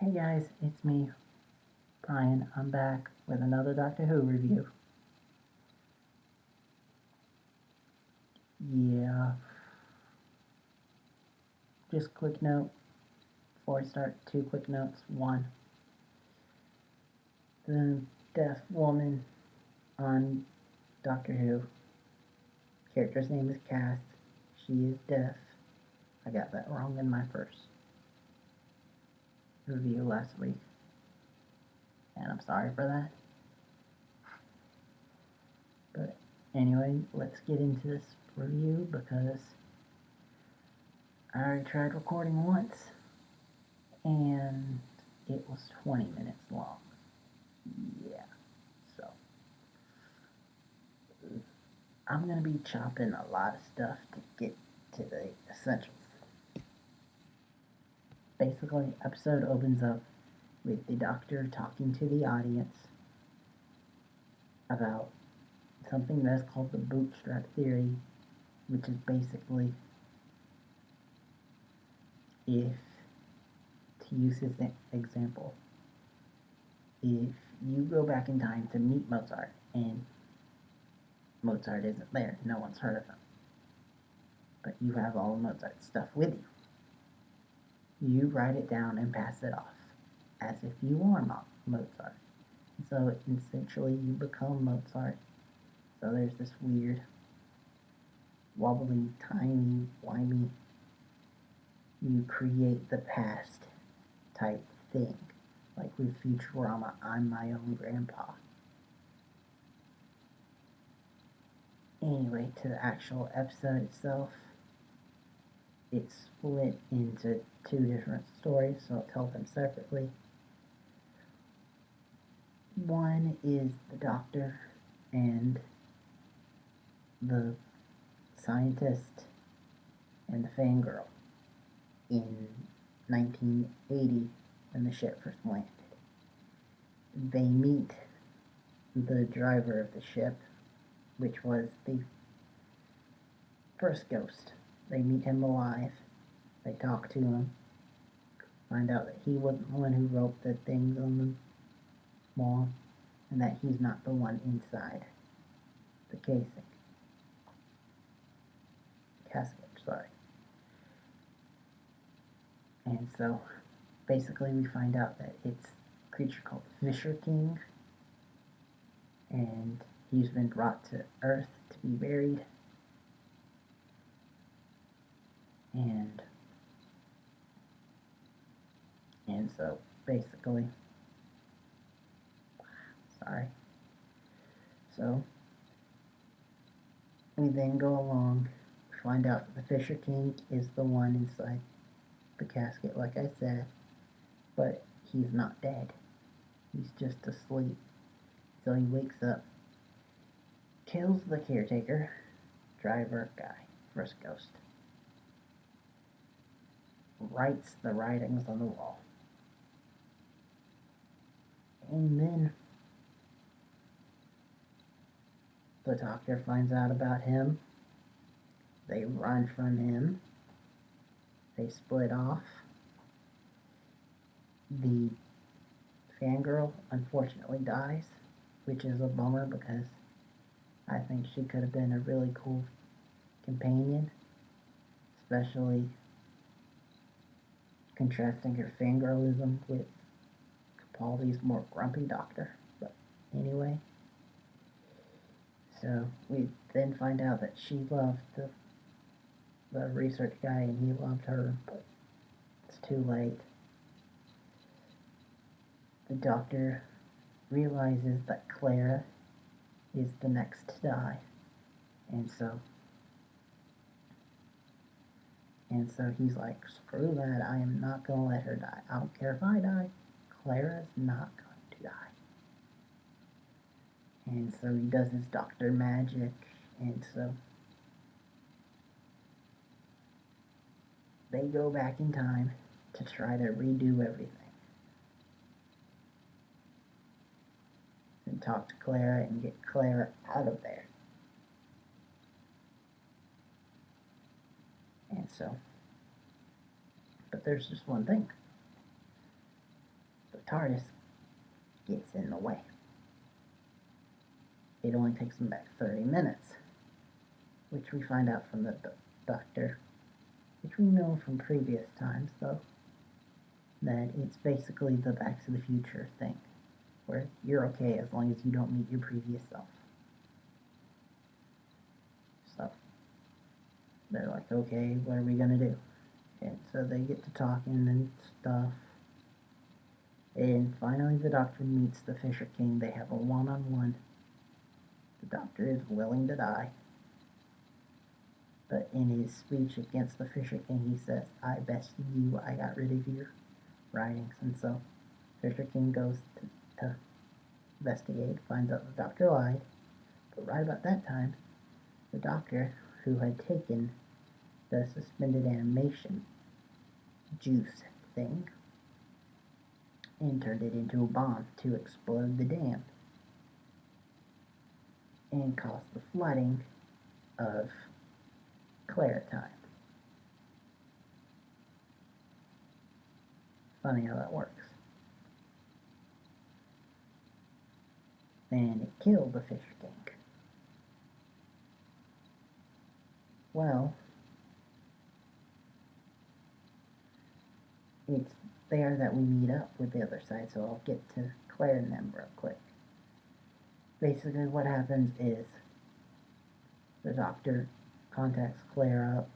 Hey guys, it's me, Brian. I'm back with another Doctor Who review. Yeah, just quick note before I start. Two quick notes. One, the deaf woman on Doctor Who, character's name is Cass. She is deaf. I got that wrong in my first review last week, and I'm sorry for that. But anyway, let's get into this review because I already tried recording once and it was 20 minutes long. Yeah, so I'm going to be chopping a lot of stuff to get to the essentials. Basically, episode opens up with the Doctor talking to the audience about something that's called the bootstrap theory, which is basically if, to use this example, if you go back in time to meet Mozart and Mozart isn't there, no one's heard of him, but you have all of Mozart's stuff with you write it down and pass it off as if you are Mozart. So essentially you become Mozart. So there's this weird, wobbly, tiny, whiny, you create the past type thing. Like with Futurama, I'm my own grandpa. Anyway, to the actual episode itself, it's split into two different stories, so I'll tell them separately. One is the Doctor and the scientist and the fangirl in 1980 when the ship first landed. They meet the driver of the ship, which was the first ghost. They meet him alive. They talk to him. Find out that he wasn't the one who wrote the things on the wall, and that he's not the one inside the casing. Casket, sorry. And so basically we find out that it's a creature called Fisher King, and he's been brought to Earth to be buried. And so basically, sorry. So we then go along, find out that the Fisher King is the one inside the casket, like I said, but he's not dead. He's just asleep. So he wakes up, kills the caretaker, driver guy, first ghost, writes the writings on the wall. And then the Doctor finds out about him. They run from him. They split off. The fangirl unfortunately dies, which is a bummer because I think she could have been a really cool companion, especially contrasting her fangirlism with Capaldi's more grumpy Doctor. But anyway, so we then find out that she loved the research guy and he loved her, but it's too late. The Doctor realizes that Clara is the next to die, and so he's like, screw that, I am not going to let her die. I don't care if I die, Clara's not going to die. And so he does his doctor magic, and so they go back in time to try to redo everything. And talk to Clara and get Clara out of there. And so, but there's just one thing. TARDIS gets in the way. It only takes them back 30 minutes, which we find out from the Doctor, which we know from previous times, though, that it's basically the Back to the Future thing, where you're okay as long as you don't meet your previous self. So, they're like, okay, what are we gonna do? And so they get to talking and stuff. And finally the Doctor meets the Fisher King. They have a one-on-one. The Doctor is willing to die. But in his speech against the Fisher King, he says, I bested you, I got rid of your writings. And so Fisher King goes to investigate, finds out the Doctor lied. But right about that time, the Doctor, who had taken the suspended animation juice thing and turned it into a bomb to explode the dam and cause the flooding of Claritime. Funny how that works. And it killed the Fisher King. Well, it's there that we meet up with the other side, so I'll get to Claire and them real quick. Basically what happens is the Doctor contacts Claire up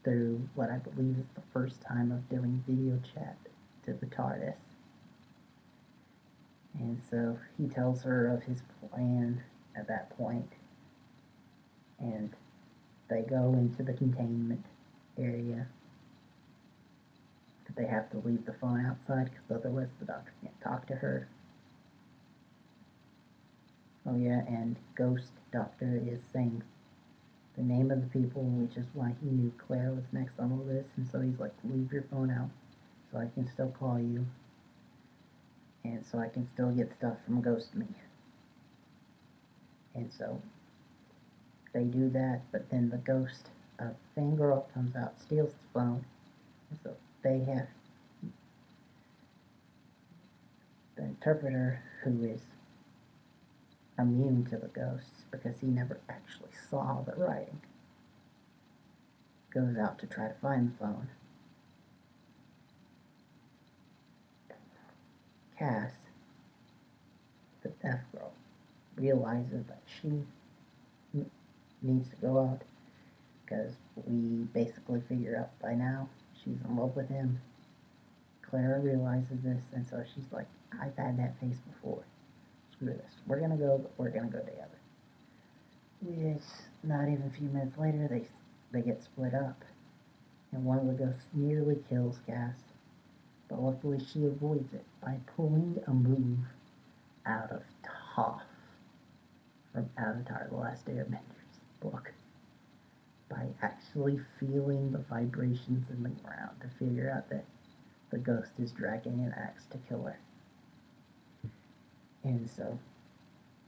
through what I believe is the first time of doing video chat to the TARDIS. And so he tells her of his plan at that point, and they go into the containment area. But they have to leave the phone outside because otherwise the Doctor can't talk to her. Oh yeah, and Ghost Doctor is saying the name of the people, which is why he knew Claire was next on the list, and so he's like, leave your phone out so I can still call you, and so I can still get stuff from Ghost Me. And so they do that, but then the ghost of Fangirl comes out, steals the phone, and so they have the interpreter, who is immune to the ghosts because he never actually saw the writing, goes out to try to find the phone. Cass, the deaf girl, realizes that she needs to go out because we basically figure out by now she's in love with him. Clara realizes this, and so she's like, I've had that face before. Screw this. We're gonna go, but we're gonna go together. Which, not even a few minutes later, they get split up. And one of the ghosts nearly kills Cass, but luckily she avoids it by pulling a move out of Toph from Avatar: The Last Airbenders book by actually feeling the vibrations in the ground to figure out that the ghost is dragging an axe to kill her. And so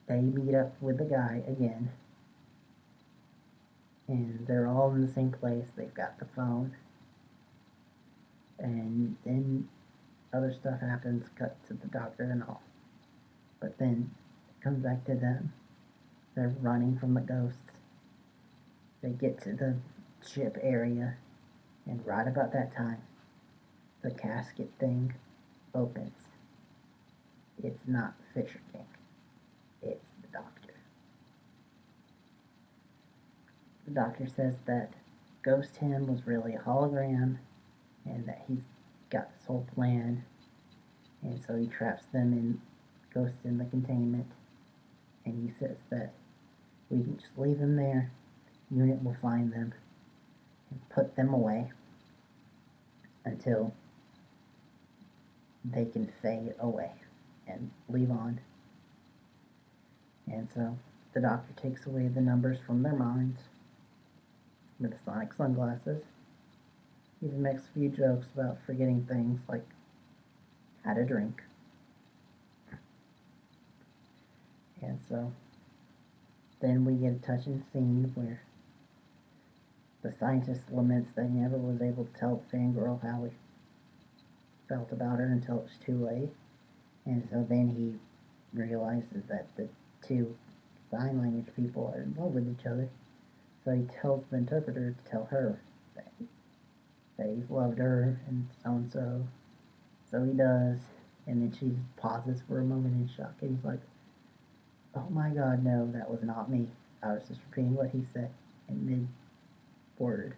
they meet up with the guy again, and they're all in the same place. They've got the phone, and then other stuff happens, cut to the Doctor and all. But then it comes back to them. They're running from the ghosts. They get to the ship area, and right about that time, the casket thing opens. It's not the Fisher King. It's the Doctor. The Doctor says that Ghost Him was really a hologram, and that he's got this whole plan, and so he traps them in Ghosts in the containment, and he says that we can just leave them there, unit will find them, and put them away until they can fade away and leave on. And so the Doctor takes away the numbers from their minds with the sonic sunglasses. He even makes a few jokes about forgetting things like how to drink. And so then we get a touching scene where the scientist laments that he never was able to tell the fangirl how he felt about her until it was too late. And so then he realizes that the two sign language people are in love with each other. So he tells the interpreter to tell her that he's loved her and so and so. So he does. And then she pauses for a moment in shock. And he's like, oh my god, no, that was not me. I was just repeating what he said. And mid word,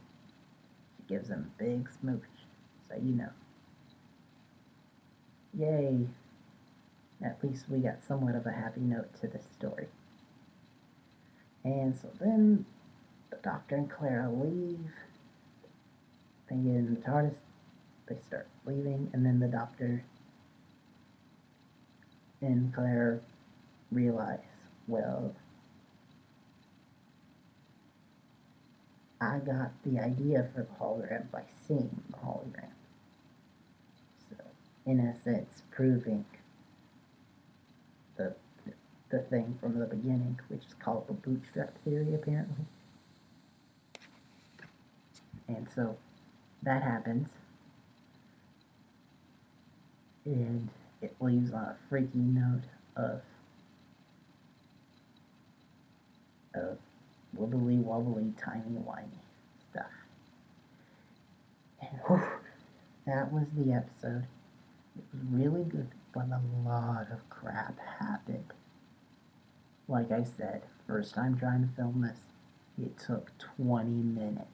she gives him a big smooch. So you know. Yay. At least we got somewhat of a happy note to this story. And so then the Doctor and Clara leave. They get in the TARDIS. They start leaving. And then the Doctor and Clara realize, well, I got the idea for the hologram by seeing the hologram. So, in a sense, proving the the thing from the beginning, which is called the bootstrap theory, apparently. And so that happens, and it leaves on a freaky note of wibbly wobbly, tiny whiny stuff. And whew, that was the episode. It was really good, but a lot of crap happened. Like I said, first time trying to film this, it took 20 minutes.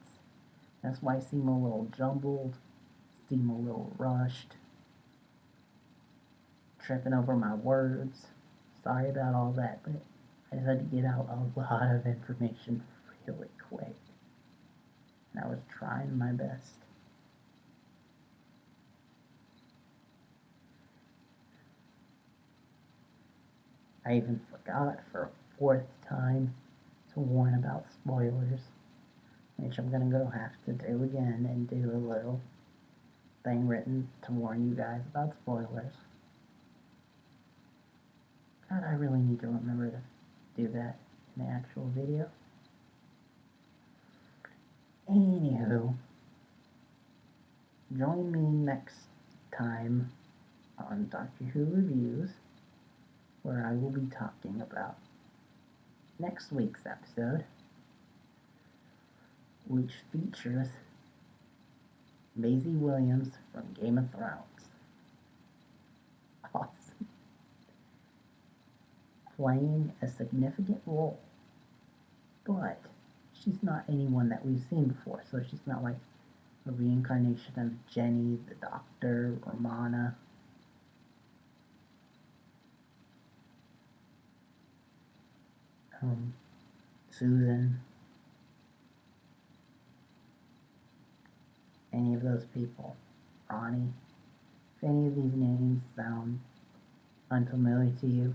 That's why I seem a little jumbled, seem a little rushed, tripping over my words. Sorry about all that, but I just had to get out a lot of information really quick. And I was trying my best. I even forgot for a fourth time to warn about spoilers, which I'm gonna go have to do again and do a little thing written to warn you guys about spoilers. God, I really need to remember to do that in the actual video. Anywho, join me next time on Doctor Who Reviews, where I will be talking about next week's episode, which features Maisie Williams from Game of Thrones. Awesome. Playing a significant role, but she's not anyone that we've seen before, so she's not like a reincarnation of Jenny, the Doctor, or Mana. Susan, any of those people, Ronnie. If any of these names sound unfamiliar to you,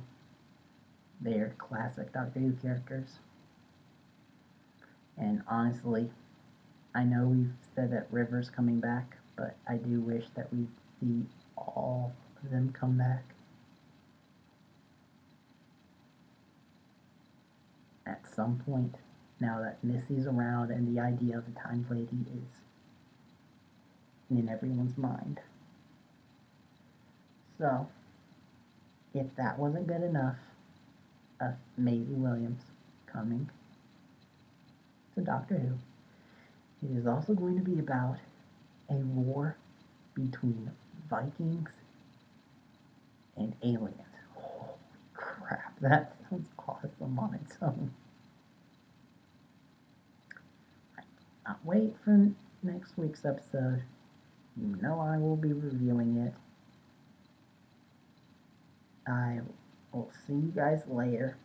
they're classic Doctor Who characters. And honestly, I know we've said that River's coming back, but I do wish that we see all of them come back. At some point, now that Missy's around and the idea of a Time Lady is in everyone's mind. So, if that wasn't good enough of Maisie Williams coming to Doctor Who, it is also going to be about a war between Vikings and aliens. Holy crap, that sounds awesome on its own. I cannot wait for next week's episode. You know I will be reviewing it. I will see you guys later.